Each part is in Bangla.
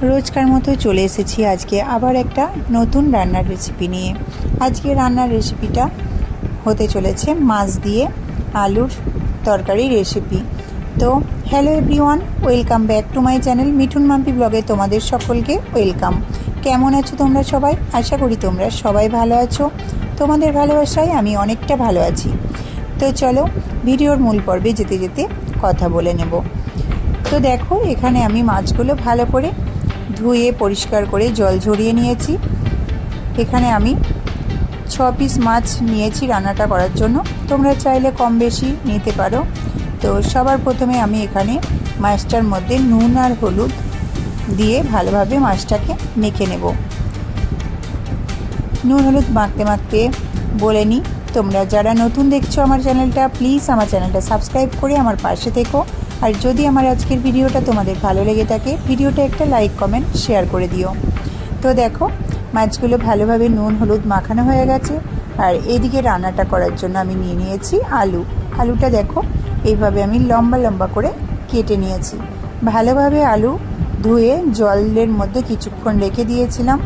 রোজকার মতো চলে এসেছি আজকে আবার একটা নতুন রান্নার রেসিপি নিয়ে। আজকে রান্নার রেসিপিটা হতে চলেছে মাছ দিয়ে আলুর তরকারি রেসিপি। তো hello everyone, welcome back to my channel Mithun Mampi ব্লগে তোমাদের সকলকে ওয়েলকাম। কেমন আছো তোমরা সবাই? আশা করি তোমরা সবাই ভালো আছো। তোমাদের ভালোবাসায় আমি অনেকটা ভালো আছি। তো চলো ভিডিওর মূল পর্বে যেতে যেতে কথা বলে নেব। তো দেখো, এখানে আমি মাছগুলো ভালো করে ধুয়ে পরিষ্কার করে জল ঝরিয়ে নিয়েছি। এখানে আমি 6 পিস মাছ নিয়েছি রান্নাটা করার জন্য। তোমরা চাইলে কম বেশি নিতে পারো। তো সবার প্রথমে আমি এখানে মাছটার মধ্যে নুন আর হলুদ দিয়ে ভালোভাবে মাছটাকে মেখে নেব। নুন হলুদ মাখতে মাখতে বলে নিই, তোমরা যারা নতুন দেখছো আমার চ্যানেলটা, প্লিজ আমার চ্যানেলটা সাবস্ক্রাইব করে আমার পাশে থেকো। আর যদি আমার আজকের ভিডিওটা তোমাদের ভালো লেগে থাকে, ভিডিওটা একটা লাইক কমেন্ট শেয়ার করে দিও। তো দেখো, মাছগুলো ভালোভাবে নুন হলুদ মাখানো হয়ে গেছে। আর এইদিকে রান্নাটা করার জন্য আমি নিয়ে নিয়েছি আলুটা দেখো এইভাবে আমি লম্বা লম্বা করে কেটে নিয়েছি। ভালোভাবে আলু ধুয়ে জলের মধ্যে কিছুক্ষণ রেখে দিয়েছিলাম।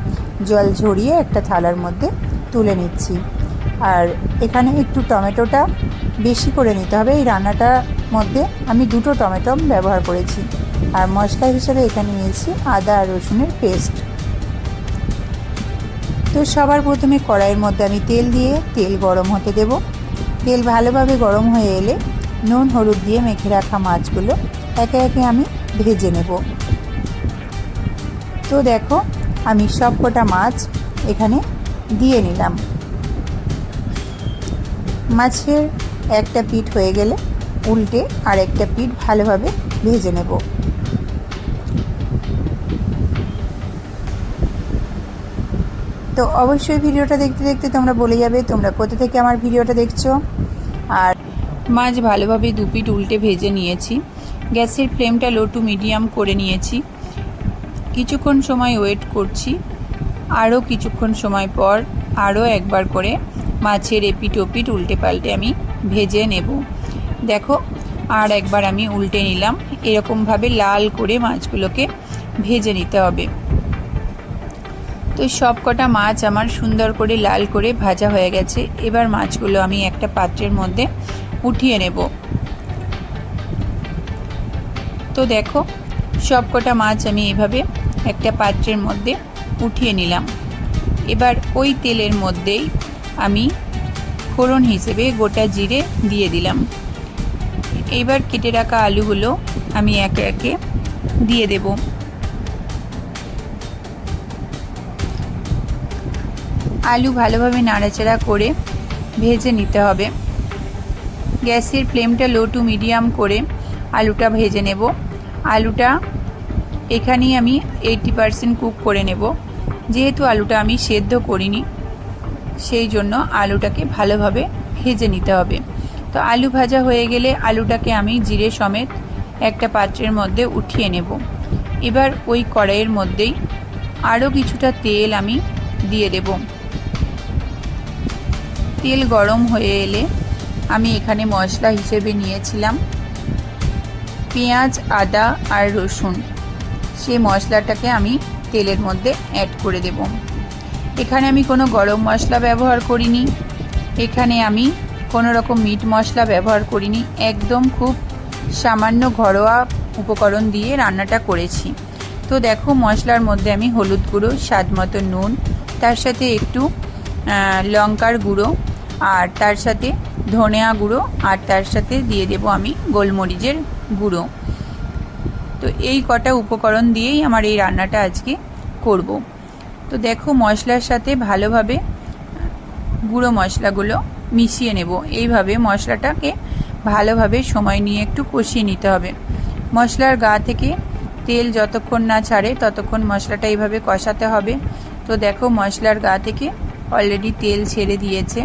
জল ঝরিয়ে একটা থালার মধ্যে তুলে নিচ্ছি। আর এখানে একটু টমেটোটা বেশি করে নিতে হবে। এই রান্নাটার মধ্যে আমি 2টো টমেটো ব্যবহার করেছি। আর মশলা হিসেবে এখানে নিয়েছি আদা আর রসুনের পেস্ট। তো সবার প্রথমে কড়াইয়ের মধ্যে আমি তেল দিয়ে তেল গরম হতে দেব। তেল ভালোভাবে গরম হয়ে এলে নুন হলুদ দিয়ে মেখে রাখা মাছগুলো একে একে আমি ভেজে নেব। তো দেখো, আমি সব কটা মাছ এখানে দিয়ে নিলাম। মাছের একটা পিঠ হয়ে গেলে উল্টে আর একটা পিঠ ভালোভাবে ভেজে নেব। তো অবশ্যই ভিডিওটা দেখতে দেখতে তোমরা বলে যাবে তোমরা কোথা থেকে আমার ভিডিওটা দেখছো। আর মাছ ভালোভাবে 2 পিঠ উল্টে ভেজে নিয়েছি। গ্যাসের ফ্লেমটা লো টু মিডিয়াম করে নিয়েছি। কিছুক্ষণ সময় ওয়েট করছি। আরও কিছুক্ষণ সময় পর আরও একবার করে মাছের এপিঠ ওপিঠ উল্টে পাল্টে আমি ভেজে নেব। দেখো, আর একবার আমি উল্টে নিলাম। এরকমভাবে লাল করে মাছগুলোকে ভেজে নিতে হবে। তো সব কটা মাছ আমার সুন্দর করে লাল করে ভাজা হয়ে গেছে। এবার মাছগুলো আমি একটা পাত্রের মধ্যে উঠিয়ে নেব। তো দেখো, সব কটা মাছ আমি এভাবে একটা পাত্রের মধ্যে উঠিয়ে নিলাম। এবার ওই তেলের মধ্যেই আমি ফোড়ন হিসেবে গোটা জিরে দিয়ে দিলাম। এবার কেটে রাখা আলুগুলো আমি একে একে দিয়ে দেব। আলু ভালোভাবে নাড়াচাড়া করে ভেজে নিতে হবে। গ্যাসের ফ্লেমটা লো টু মিডিয়াম করে আলুটা ভেজে নেব। আলুটা এখানেই আমি 80% কুক করে নেব। যেহেতু আলুটা আমি সেদ্ধ করিনি, সেই জন্য আলুটাকে ভালোভাবে ভেজে নিতে হবে। তো আলু ভাজা হয়ে গেলে আলুটাকে আমি জিরে সমেত একটা পাত্রের মধ্যে উঠিয়ে নেব। এবার ওই কড়াইয়ের মধ্যেই আরও কিছুটা তেল আমি দিয়ে দেব। তেল গরম হয়ে এলে আমি এখানে মশলা হিসেবে নিয়েছিলাম পেঁয়াজ, আদা আর রসুন। সেই মশলাটাকে আমি তেলের মধ্যে অ্যাড করে দেব। এখানে আমি কোনো গরম মশলা ব্যবহার করিনি। এখানে আমি কোনো রকম মিট মশলা ব্যবহার করিনি। একদম খুব সামান্য ঘরোয়া উপকরণ দিয়ে রান্নাটা করেছি। তো দেখো, মশলার মধ্যে আমি হলুদ গুঁড়ো, স্বাদ মতো নুন, তার সাথে একটু লঙ্কার গুঁড়ো, আর তার সাথে ধনিয়া গুঁড়ো, আর তার সাথে দিয়ে দেব আমি গোলমরিচের গুঁড়ো। তো এই কটা উপকরণ দিয়েই আমার এই রান্নাটা আজকে করব। তো দেখো, মশলার সাথে ভালোভাবে গুঁড়ো মশলাগুলো মিশিয়ে নেব। এইভাবে মশলাটাকে ভালোভাবে সময় নিয়ে একটু কষিয়ে নিতে হবে। মশলার গা থেকে তেল যতক্ষণ না ছাড়ে ততক্ষণ মশলাটা এইভাবে কষাতে হবে। তো দেখো, মশলার গা থেকে অলরেডি তেল ছেড়ে দিয়েছে।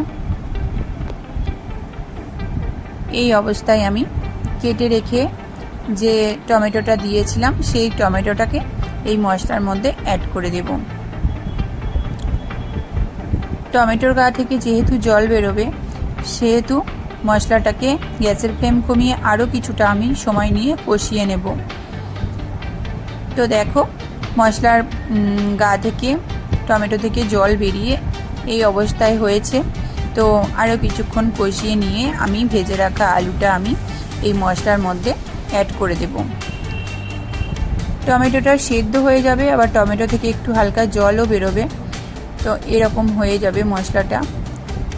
এই অবস্থায় আমি কেটে রেখে যে টমেটোটা দিয়েছিলাম সেই টমেটোটাকে এই মশলার মধ্যে অ্যাড করে দেব। টমেটোর গা থেকে যেহেতু জল বেরোবে, সেহেতু মশলাটাকে গ্যাসের ফ্লেম কমিয়ে আরও কিছুটা আমি সময় নিয়ে কষিয়ে নেব। তো দেখো, মশলার গা থেকে টমেটো থেকে জল বেরিয়ে এই অবস্থায় হয়েছে। তো আরও কিছুক্ষণ কষিয়ে নিয়ে আমি ভেজে রাখা আলুটা আমি এই মশলার মধ্যে অ্যাড করে দেব। টমেটোটা সেদ্ধ হয়ে যাবে, আবার টমেটো থেকে একটু হালকা জলও বেরোবে। তো এরকম হয়ে যাবে মশলাটা।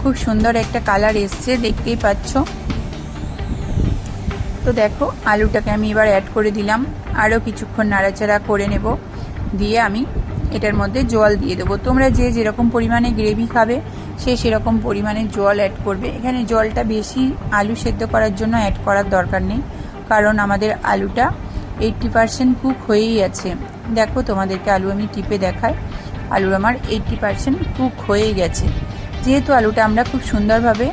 খুব সুন্দর একটা কালার এসছে, দেখতেই পাচ্ছ। তো দেখো আলুটাকে আমি এবার অ্যাড করে দিলাম, আরও কিছুক্ষণ নাড়াচাড়া করে নেব, দিয়ে আমি এটার মধ্যে জল দিয়ে দেবো। তোমরা যে যেরকম পরিমাণে গ্রেভি খাবে সে সেরকম পরিমাণে জল অ্যাড করবে। এখানে জলটা বেশি আলু সেদ্ধ করার জন্য অ্যাড করার দরকার নেই, কারণ আমাদের আলুটা 80% কুক হয়েই আছে। দেখো তোমাদেরকে আলু আমি টিপে দেখাই, আলু আমার 80% কুক হয়েই গেছে। যেহেতু আলুটা আমরা খুব সুন্দরভাবে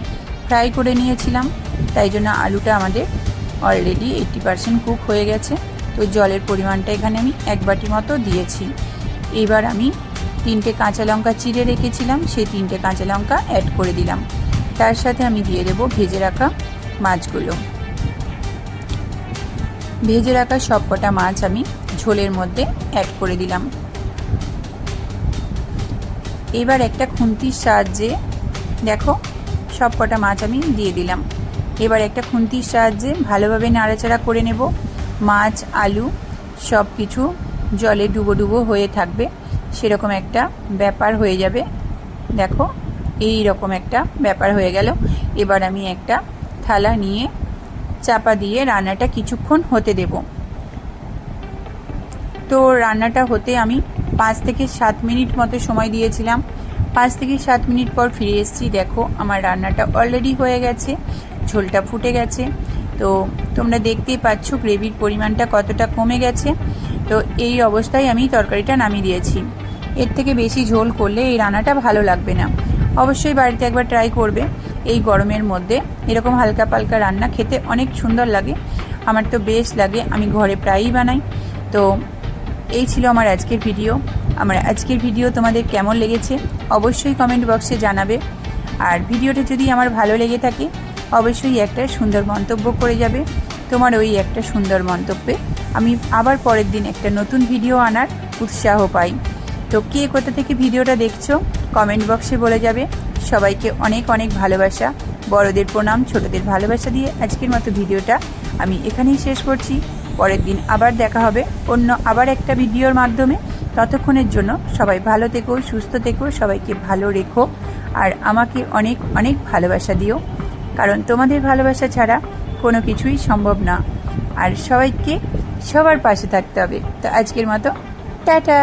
ফ্রাই করে নিয়েছিলাম, তাই জন্য আলুটা আমাদের অলরেডি 80% কুক হয়ে গেছে। তো জলের পরিমাণটা এখানে আমি 1 বাটি মতো দিয়েছি। এবার আমি 3টে কাঁচা লঙ্কা চিড়ে রেখেছিলাম, সেই 3টে কাঁচা লঙ্কা অ্যাড করে দিলাম। তার সাথে আমি দিয়ে দেবো ভেজে রাখা মাছগুলো। ভেজে রাখা সবকটা মাছ আমি ঝোলের মধ্যে অ্যাড করে দিলাম। এবার একটা খুন্তির সাহায্যে দেখো সবকটা মাছ আমি দিয়ে দিলাম। এবার একটা খুন্তির সাহায্যে ভালোভাবে নাড়াচাড়া করে নেব। মাছ আলু সব কিছু জলে ডুবো ডুবো হয়ে থাকবে, সেরকম একটা ব্যাপার হয়ে যাবে। দেখো এই রকম একটা ব্যাপার হয়ে গেল। এবার আমি একটা থালা নিয়ে চাপা দিয়ে রান্নাটা কিছুক্ষণ হতে দেব। তো রান্নাটা হতে আমি 5 থেকে 7 মিনিট মতো সময় দিয়েছিলাম। 5 থেকে 7 মিনিট পর ফিরে এসেছি। দেখো আমার রান্নাটা অলরেডি হয়ে গেছে, ঝোলটা ফুটে গেছে। তো তোমরা দেখতেই পাচ্ছ গ্রেভির পরিমাণটা কতটা কমে গেছে। তো এই অবস্থায় আমি তরকারিটা নামিয়ে দিয়েছি। এর থেকে বেশি ঝোল করলে এই রান্নাটা ভালো লাগবে না। অবশ্যই বাড়িতে একবার ট্রাই করবে। এই গরমের মধ্যে এরকম হালকা পালকা রান্না খেতে অনেক সুন্দর লাগে, আমার তো বেশ লাগে, আমি ঘরে প্রায়ই বানাই। তো এই ছিল আমার আজকের ভিডিও। আমার আজকের ভিডিও তোমাদের কেমন লেগেছে অবশ্যই কমেন্ট বক্সে জানাবে। আর ভিডিওটা যদি আমার ভালো লেগে থাকে অবশ্যই একটা সুন্দর মন্তব্য করে যাবে। তোমার ওই একটা সুন্দর মন্তব্যে আমি আবার পরের দিন একটা নতুন ভিডিও আনার উৎসাহ পাই। তো কে কোথা থেকে ভিডিওটা দেখছো কমেন্ট বক্সে বলে যাবে। সবাইকে অনেক অনেক ভালোবাসা, বড়দের প্রণাম, ছোটদের ভালোবাসা দিয়ে আজকের মতো ভিডিওটা আমি এখানেই শেষ করছি। পরের দিন আবার দেখা হবে অন্য আবার একটা ভিডিওর মাধ্যমে। ততক্ষণের জন্য সবাই ভালো থেকো, সুস্থ থেকো, সবাইকে ভালো রেখো, আর আমাকে অনেক অনেক ভালোবাসা দিও, কারণ তোমাদের ভালোবাসা ছাড়া কোনো কিছুই সম্ভব না। আর সবাইকে সবার পাশে থাকতে হবে। তো আজকের মতো টাটা।